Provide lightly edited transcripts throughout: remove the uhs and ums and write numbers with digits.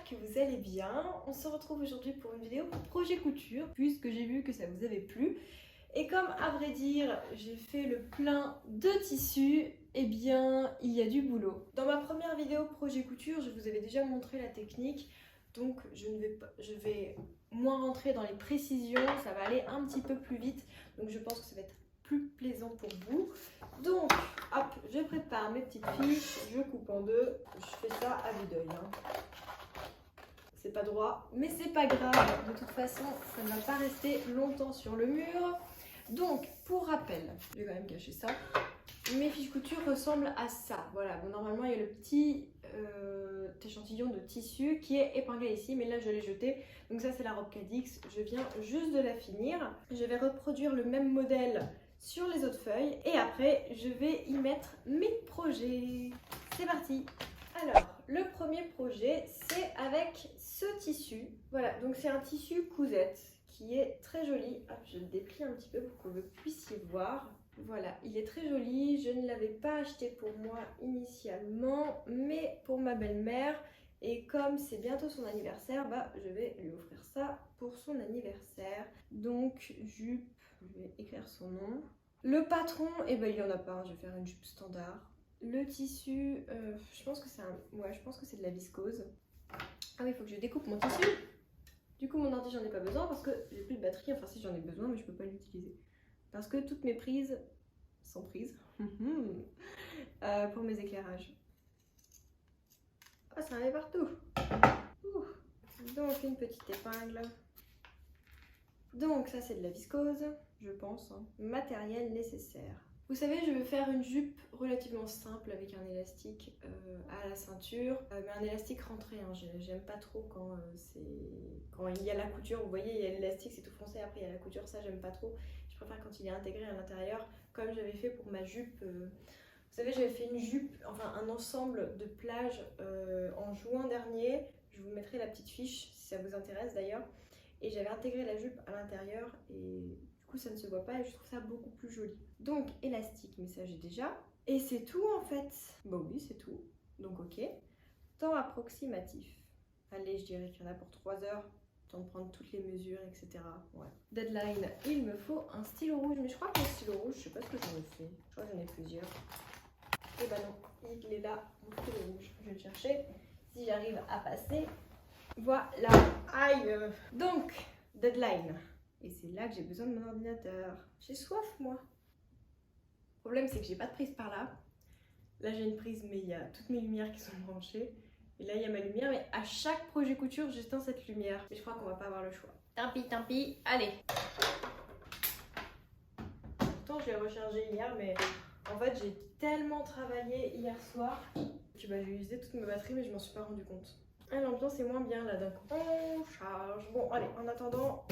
que vous allez bien. On se retrouve aujourd'hui pour une vidéo projet couture, puisque j'ai vu que ça vous avait plu. Et comme à vrai dire, j'ai fait le plein de tissus, eh bien, il y a du boulot. Dans ma première vidéo projet couture, je vous avais déjà montré la technique, donc je vais moins rentrer dans les précisions, ça va aller un petit peu plus vite, donc je pense que ça va être plus plaisant pour vous. Donc, hop, je prépare mes petites fiches, je coupe en deux, je fais ça à vue d'œil. C'est pas droit, mais c'est pas grave, de toute façon, ça ne va pas rester longtemps sur le mur. Donc, pour rappel, je vais quand même cacher ça. Mes fiches couture ressemblent à ça. Voilà, bon, normalement il y a le petit échantillon de tissu qui est épinglé ici, mais là je l'ai jeté. Donc ça c'est la robe Cadix, je viens juste de la finir. Je vais reproduire le même modèle sur les autres feuilles et après je vais y mettre mes projets. C'est parti! Alors, le premier projet c'est avec ce tissu. Voilà, donc c'est un tissu cousette qui est très joli. Hop, je le déplie un petit peu pour que vous puissiez voir. Voilà, il est très joli. Je ne l'avais pas acheté pour moi initialement, mais pour ma belle-mère. Et comme c'est bientôt son anniversaire, bah, je vais lui offrir ça pour son anniversaire. Donc, jupe, je vais écrire son nom. Le patron, eh ben, il n'y en a pas, je vais faire une jupe standard. Le tissu, je pense que c'est je pense que c'est de la viscose. Ah oui, il faut que je découpe mon tissu. Du coup, mon ordi, j'en ai pas besoin parce que j'ai plus de batterie. Enfin, si j'en ai besoin, mais je peux pas l'utiliser. Parce que toutes mes prises sont prises pour mes éclairages. Oh, ça en est partout. Donc, une petite épingle. Donc, ça, c'est de la viscose, je pense. Matériel nécessaire. Vous savez, je vais faire une jupe relativement simple avec un élastique à la ceinture, mais un élastique rentré. J'aime pas trop quand il y a la couture. Vous voyez, il y a l'élastique, c'est tout foncé. Après, il y a la couture, ça, j'aime pas trop. Je préfère quand il est intégré à l'intérieur, comme j'avais fait pour ma jupe. Vous savez, j'avais fait une jupe, enfin un ensemble de plage en juin dernier. Je vous mettrai la petite fiche si ça vous intéresse d'ailleurs. Et j'avais intégré la jupe à l'intérieur et du coup ça ne se voit pas et je trouve ça beaucoup plus joli. Donc élastique, mais ça j'ai déjà. Et c'est tout en fait. Bon oui, c'est tout. Donc ok. Temps approximatif. Allez, je dirais qu'il y en a pour 3 heures. Temps de prendre toutes les mesures, etc. Ouais. Deadline, il me faut un stylo rouge. Mais je crois que le stylo rouge, je sais pas ce que j'en ai fait. Je crois que j'en ai plusieurs. Et bah non, il est là, mon stylo rouge. Je vais le chercher. Si j'arrive à passer. Voilà. Aïe. Donc, deadline. Et c'est là que j'ai besoin de mon ordinateur. J'ai soif, moi. Le problème, c'est que j'ai pas de prise par là. Là, j'ai une prise, mais il y a toutes mes lumières qui sont branchées. Et là, il y a ma lumière, mais à chaque projet couture, j'éteins cette lumière. Mais je crois qu'on va pas avoir le choix. Tant pis, allez. Pourtant, je l'ai rechargé hier, mais en fait, j'ai tellement travaillé hier soir que j'ai usé toute ma batterie, mais je m'en suis pas rendu compte. Ah, l'ambiance est moins bien là d'un coup. On charge. Bon, allez, en attendant,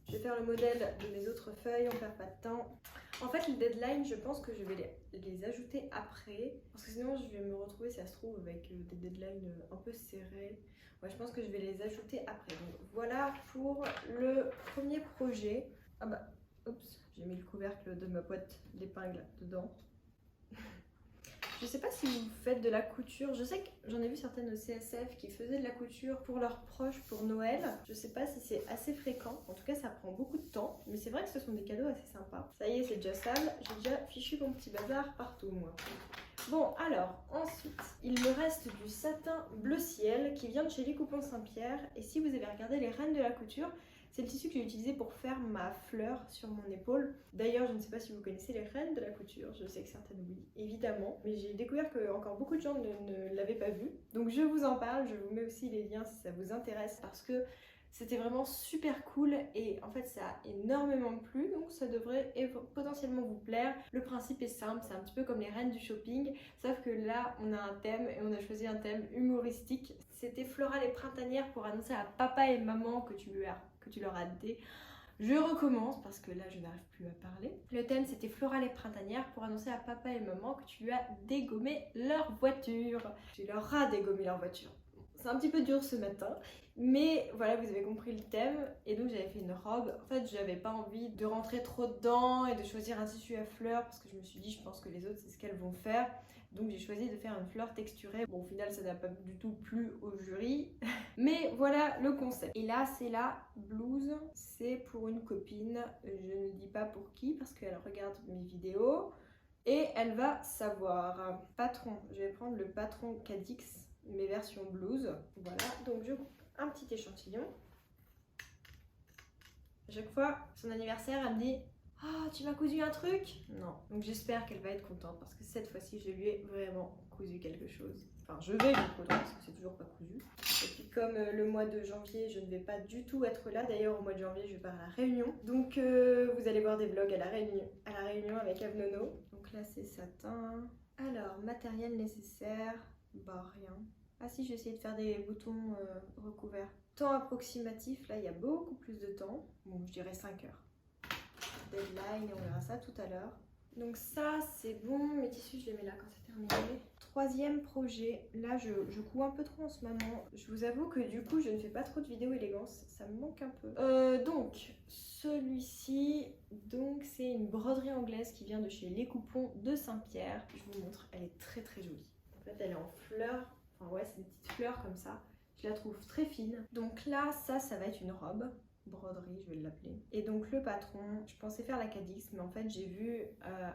je vais faire le modèle de mes autres feuilles, on perd pas de temps. En fait, les deadlines, je pense que je vais les ajouter après. Parce que sinon, je vais me retrouver, si ça se trouve, avec des deadlines un peu serrés. Ouais, je pense que je vais les ajouter après. Donc voilà pour le premier projet. Ah bah, oups, j'ai mis le couvercle de ma boîte d'épingles dedans. Je sais pas si vous faites de la couture, je sais que j'en ai vu certaines au CSF qui faisaient de la couture pour leurs proches pour Noël. Je sais pas si c'est assez fréquent, en tout cas ça prend beaucoup de temps, mais c'est vrai que ce sont des cadeaux assez sympas. Ça y est, c'est déjà sale, j'ai déjà fichu mon petit bazar partout moi. Bon alors, ensuite, il me reste du satin bleu ciel qui vient de chez Les Coupons Saint-Pierre et si vous avez regardé les Reines de la couture, c'est le tissu que j'ai utilisé pour faire ma fleur sur mon épaule. D'ailleurs, je ne sais pas si vous connaissez les Reines de la couture, je sais que certaines oui, évidemment. Mais j'ai découvert que encore beaucoup de gens ne l'avaient pas vu. Donc je vous en parle, je vous mets aussi les liens si ça vous intéresse parce que c'était vraiment super cool et en fait ça a énormément plu donc ça devrait potentiellement vous plaire. Le principe est simple, c'est un petit peu comme les reines du shopping sauf que là on a un thème et on a choisi un thème humoristique. C'était floral et printanière pour annoncer à papa et maman que tu leur as dit. Je recommence parce que là je n'arrive plus à parler. Le thème c'était floral et printanière pour annoncer à papa et maman que tu lui as dégommé leur voiture. Tu leur as dégommé leur voiture. C'est un petit peu dur ce matin, mais voilà, vous avez compris le thème. Et donc j'avais fait une robe. En fait, j'avais pas envie de rentrer trop dedans et de choisir un tissu à fleurs parce que je me suis dit, je pense que les autres, c'est ce qu'elles vont faire. Donc j'ai choisi de faire une fleur texturée. Bon, au final, ça n'a pas du tout plu au jury. Mais voilà le concept. Et là, c'est la blouse. C'est pour une copine. Je ne dis pas pour qui parce qu'elle regarde mes vidéos. Et elle va savoir. Patron. Je vais prendre le patron Cadix, mes versions blouse. Voilà. Donc je coupe un petit échantillon. À chaque fois, son anniversaire, elle me dit « Ah, tu m'as cousu un truc ?» Non. Donc j'espère qu'elle va être contente parce que cette fois-ci, je lui ai vraiment cousu quelque chose. Enfin, je vais lui coudre parce que c'est toujours pas cousu. Et puis comme le mois de janvier, je ne vais pas du tout être là. D'ailleurs, au mois de janvier, je pars à La Réunion. Donc vous allez voir des vlogs à La Réunion avec Avnono. Donc là, c'est satin. Alors, matériel nécessaire. Bah, rien. Ah si, j'ai essayé de faire des boutons recouverts. Temps approximatif, là il y a beaucoup plus de temps. Bon, je dirais 5 heures. Deadline, et on verra ça tout à l'heure. Donc ça c'est bon, mes tissus je les mets là quand c'est terminé. Troisième projet, là je couds un peu trop en ce moment. Je vous avoue que du coup je ne fais pas trop de vidéos élégance, ça me manque un peu. Donc celui-ci, donc c'est une broderie anglaise qui vient de chez Les Coupons de Saint-Pierre. Je vous montre, elle est très très jolie. En fait elle est en fleurs, enfin ouais c'est une petite fleur comme ça. Je la trouve très fine. Donc là, ça va être une robe. Broderie, je vais l'appeler. Et donc le patron, je pensais faire la Cadix, mais en fait j'ai vu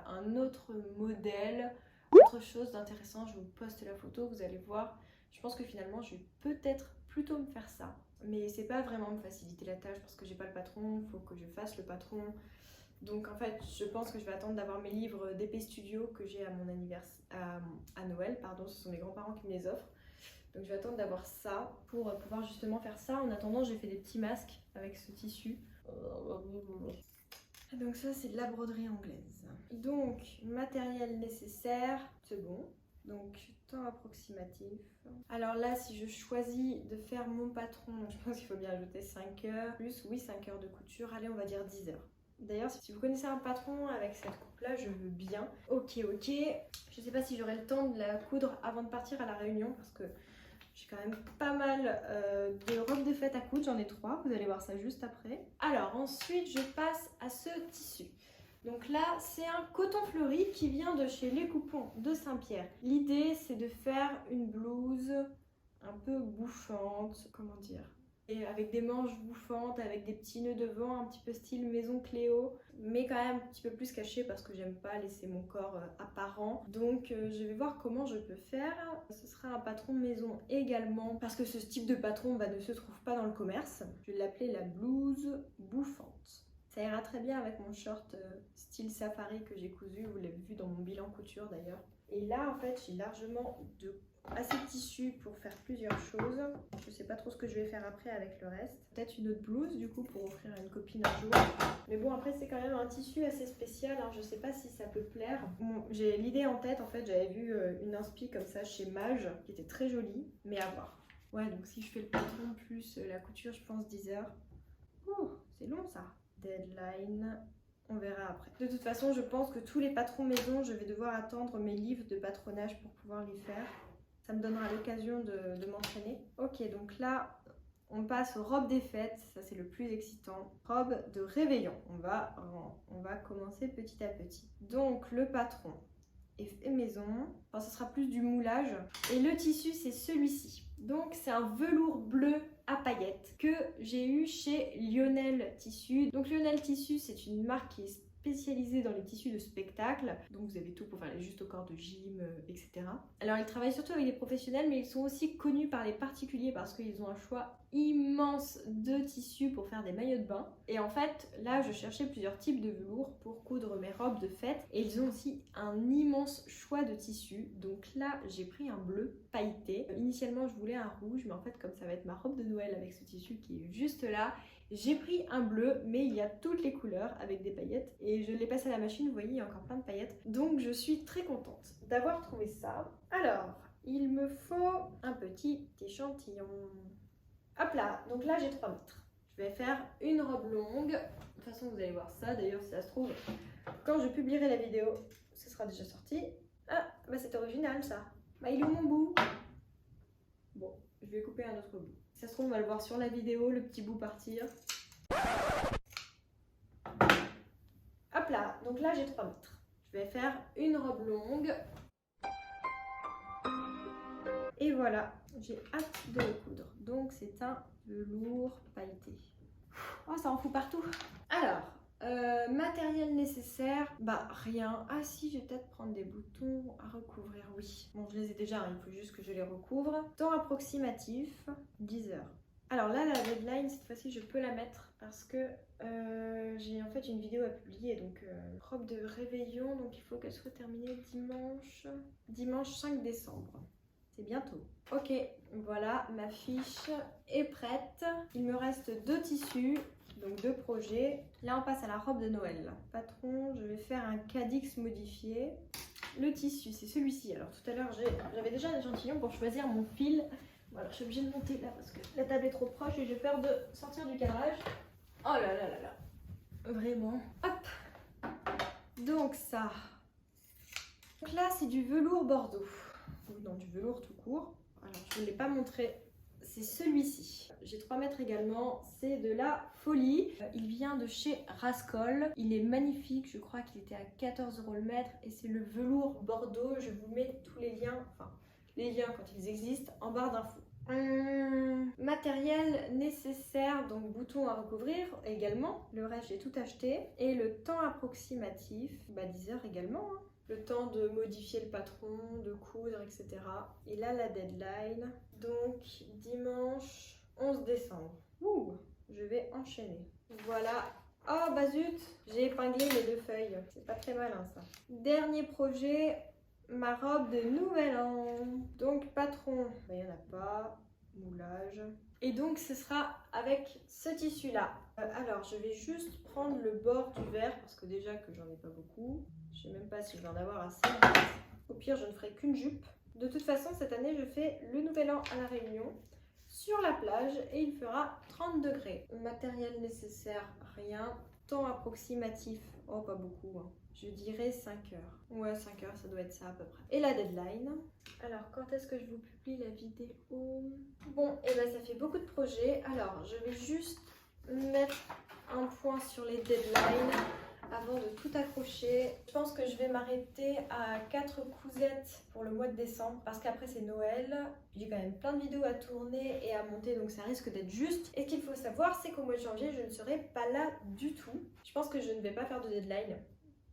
un autre modèle, autre chose d'intéressant. Je vous poste la photo, vous allez voir. Je pense que finalement, je vais peut-être plutôt me faire ça. Mais c'est pas vraiment me faciliter la tâche parce que j'ai pas le patron, il faut que je fasse le patron. Donc en fait, je pense que je vais attendre d'avoir mes livres d'épée studio que j'ai à mon anniversaire, à Noël, pardon, ce sont mes grands-parents qui me les offrent. Donc je vais attendre d'avoir ça pour pouvoir justement faire ça. En attendant, j'ai fait des petits masques avec ce tissu. Donc ça, c'est de la broderie anglaise. Donc, matériel nécessaire, c'est bon. Donc, temps approximatif. Alors là, si je choisis de faire mon patron, donc je pense qu'il faut bien ajouter 5 heures. Plus, oui, 5 heures de couture. Allez, on va dire 10 heures. D'ailleurs, si vous connaissez un patron avec cette coupe-là, je veux bien. Ok. Je sais pas si j'aurai le temps de la coudre avant de partir à La Réunion parce que j'ai quand même pas mal de robes de fête à coudre, j'en ai 3, vous allez voir ça juste après. Alors ensuite je passe à ce tissu. Donc là c'est un coton fleuri qui vient de chez Les Coupons de Saint-Pierre. L'idée c'est de faire une blouse un peu bouffante, comment dire, et avec des manches bouffantes, avec des petits nœuds devant, un petit peu style maison Cléo, mais quand même un petit peu plus caché parce que j'aime pas laisser mon corps apparent. Donc je vais voir comment je peux faire. Ce sera un patron maison également, parce que ce type de patron ne se trouve pas dans le commerce. Je vais l'appeler la blouse bouffante. Ça ira très bien avec mon short style safari que j'ai cousu, vous l'avez vu dans mon bilan couture d'ailleurs. Et là en fait j'ai largement assez de tissu pour faire plusieurs choses. Je sais pas trop ce que je vais faire après avec le reste. Peut-être une autre blouse du coup pour offrir à une copine un jour. Mais bon après c'est quand même un tissu assez spécial, hein. Je sais pas si ça peut plaire. Bon, j'ai l'idée en tête, en fait j'avais vu une inspi comme ça chez Mage qui était très jolie, mais à voir. Ouais donc si je fais le patron plus la couture je pense 10 heures. Ouh c'est long ça. Deadline. On verra après. De toute façon, je pense que tous les patrons maison, je vais devoir attendre mes livres de patronage pour pouvoir les faire. Ça me donnera l'occasion de m'entraîner. Ok, donc là, on passe aux robes des fêtes. Ça, c'est le plus excitant. Robe de réveillon. On va commencer petit à petit. Donc, le patron est fait maison. Enfin, ce sera plus du moulage. Et le tissu, c'est celui-ci. Donc, c'est un velours bleu à paillettes que j'ai eu chez Lionel Tissu. Donc Lionel Tissu, c'est une marque qui est spécialisée dans les tissus de spectacle. Donc vous avez tout pour faire les justes au corps de gym, etc. Alors ils travaillent surtout avec des professionnels, mais ils sont aussi connus par les particuliers parce qu'ils ont un choix immense de tissus pour faire des maillots de bain. Et en fait, là, je cherchais plusieurs types de velours pour coudre mes robes de fête. Et ils ont aussi un immense choix de tissus. Donc là, j'ai pris un bleu pailleté. Initialement, je voulais un rouge, mais en fait, comme ça va être ma robe de Noël avec ce tissu qui est juste là, j'ai pris un bleu, mais il y a toutes les couleurs avec des paillettes. Et je l'ai passé à la machine, vous voyez, il y a encore plein de paillettes. Donc je suis très contente d'avoir trouvé ça. Alors, il me faut un petit échantillon. Hop là, donc là j'ai 3 mètres. Je vais faire une robe longue. De toute façon, vous allez voir ça. D'ailleurs, si ça se trouve, quand je publierai la vidéo, ce sera déjà sorti. Ah, bah c'est original ça. Bah il est où mon bout? Bon, je vais couper un autre bout. Si ça se trouve, on va le voir sur la vidéo, le petit bout partir. Hop là, donc là j'ai 3 mètres. Je vais faire une robe longue. Et voilà, j'ai hâte de le coudre. Donc c'est un velours pailleté. Oh, ça en fout partout. Alors, matériel nécessaire, bah rien. Ah si, je vais peut-être prendre des boutons à recouvrir, oui. Bon, je les ai déjà, hein, il faut juste que je les recouvre. Temps approximatif, 10 heures. Alors là, la deadline, cette fois-ci, je peux la mettre parce que j'ai en fait une vidéo à publier, donc robe de réveillon, donc il faut qu'elle soit terminée dimanche 5 décembre. C'est bientôt. Ok, voilà, ma fiche est prête. Il me reste 2 tissus, donc 2 projets. Là, on passe à la robe de Noël. Patron, je vais faire un Cadix modifié. Le tissu, c'est celui-ci. Alors tout à l'heure, j'avais déjà un échantillon pour choisir mon fil. Voilà, je suis obligée de monter là parce que la table est trop proche et j'ai peur de sortir du cadrage. Oh là là là là. Vraiment. Hop. Donc ça. Donc là, c'est du velours bordeaux. Ou non, du velours tout court. Alors, je ne l'ai pas montré. C'est celui-ci. J'ai 3 mètres également. C'est de la folie. Il vient de chez Rascol. Il est magnifique. Je crois qu'il était à 14 € le mètre. Et c'est le velours bordeaux. Je vous mets tous les liens, enfin les liens quand ils existent, en barre d'infos. Matériel nécessaire, donc bouton à recouvrir également. Le reste, j'ai tout acheté. Et le temps approximatif, bah 10 heures également. Hein. Le temps de modifier le patron, de coudre, etc. Et là, la deadline. Donc, dimanche 11 décembre. Ouh, je vais enchaîner. Voilà. Oh, bah zut, j'ai épinglé les 2 feuilles. C'est pas très malin, ça. Dernier projet, ma robe de nouvel an. Donc, patron, bah, il n'y en a pas. Moulage. Et donc, ce sera avec ce tissu-là. Alors, je vais juste prendre le bord du verre parce que déjà que j'en ai pas beaucoup. Je sais même pas si je vais en avoir assez. Au pire, je ne ferai qu'une jupe. De toute façon, cette année, je fais le nouvel an à La Réunion sur la plage et il fera 30 degrés. Matériel nécessaire, rien. Temps approximatif, oh pas beaucoup, hein. Je dirais 5 heures. Ouais, 5 heures, ça doit être ça à peu près. Et la deadline. Alors, quand est-ce que je vous publie la vidéo? Bon, et ben ça fait beaucoup de projets. Alors, je vais juste mettre un point sur les deadlines avant de tout accrocher. Je pense que je vais m'arrêter à 4 cousettes pour le mois de décembre parce qu'après c'est Noël. J'ai quand même plein de vidéos à tourner et à monter, donc ça risque d'être juste. Et ce qu'il faut savoir, c'est qu'au mois de janvier, je ne serai pas là du tout. Je pense que je ne vais pas faire de deadline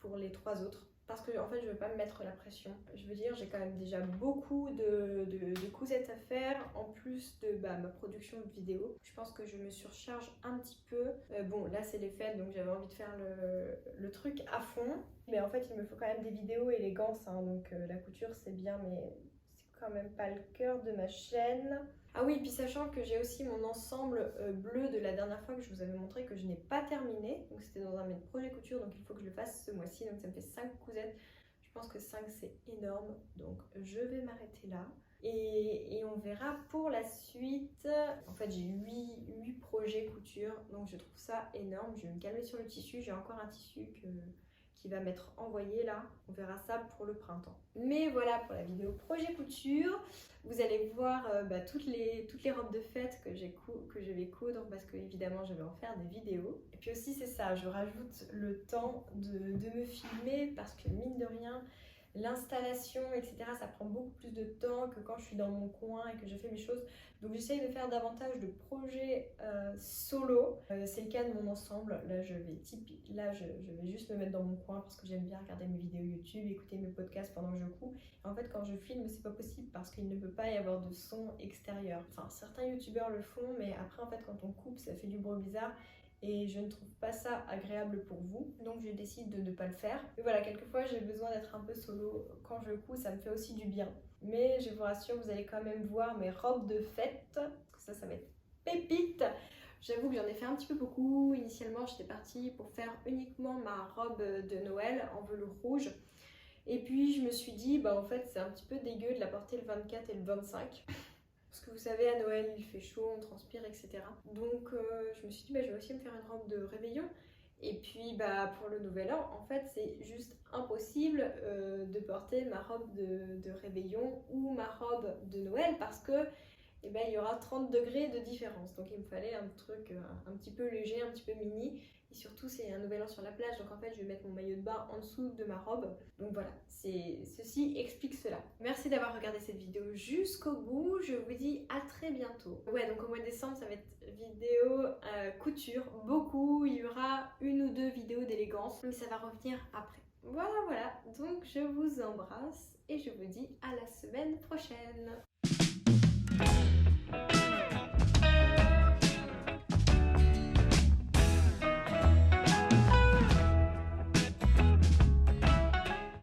pour les 3 autres. Parce que en fait je veux pas me mettre la pression. Je veux dire, j'ai quand même déjà beaucoup de cousettes à faire en plus de ma production de vidéos. Je pense que je me surcharge un petit peu. Bon, là c'est les fêtes donc j'avais envie de faire le truc à fond. Mais en fait il me faut quand même des vidéos élégances, hein, donc la couture c'est bien mais c'est quand même pas le cœur de ma chaîne. Ah oui, puis sachant que j'ai aussi mon ensemble bleu de la dernière fois que je vous avais montré que je n'ai pas terminé. Donc c'était dans un de mes projets couture, donc il faut que je le fasse ce mois-ci. Donc ça me fait 5 cousettes. Je pense que 5 c'est énorme. Donc je vais m'arrêter là. Et on verra pour la suite. En fait j'ai 8 projets couture, donc je trouve ça énorme. Je vais me calmer sur le tissu. J'ai encore un tissu qui va m'être envoyé là. On verra ça pour le printemps. Mais voilà pour la vidéo projet couture. Vous allez voir toutes les robes de fête que je vais coudre parce que évidemment je vais en faire des vidéos. Et puis aussi c'est ça, je rajoute le temps de me filmer parce que mine de rien, l'installation, etc. ça prend beaucoup plus de temps que quand je suis dans mon coin et que je fais mes choses. Donc j'essaye de faire davantage de projets solo. C'est le cas de mon ensemble. Là je vais juste me mettre dans mon coin parce que j'aime bien regarder mes vidéos YouTube, écouter mes podcasts pendant que je couds. Et en fait quand je filme c'est pas possible parce qu'il ne peut pas y avoir de son extérieur. Enfin certains youtubeurs le font mais après en fait quand on coupe ça fait du bruit bizarre. Et je ne trouve pas ça agréable pour vous, donc je décide de ne pas le faire. Mais voilà, quelquefois j'ai besoin d'être un peu solo. Quand je couds, ça me fait aussi du bien. Mais je vous rassure, vous allez quand même voir mes robes de fête. Ça va être pépite. J'avoue que j'en ai fait un petit peu beaucoup. Initialement, j'étais partie pour faire uniquement ma robe de Noël en velours rouge. Et puis je me suis dit, bah en fait c'est un petit peu dégueu de la porter le 24 et le 25. Parce que vous savez, à Noël, il fait chaud, on transpire, etc. Donc je me suis dit, bah, je vais aussi me faire une robe de réveillon. Et puis bah, pour le nouvel an, en fait, c'est juste impossible de porter ma robe de réveillon ou ma robe de Noël parce que et ben il y aura 30 degrés de différence. Donc il me fallait un truc un petit peu léger, un petit peu mini. Et surtout c'est un nouvel an sur la plage, donc en fait je vais mettre mon maillot de bain en dessous de ma robe. Donc voilà, ceci explique cela. Merci d'avoir regardé cette vidéo jusqu'au bout, je vous dis à très bientôt. Ouais, donc au mois de décembre ça va être vidéo couture, beaucoup, il y aura une ou deux vidéos d'élégance, mais ça va revenir après. Voilà, donc je vous embrasse et je vous dis à la semaine prochaine.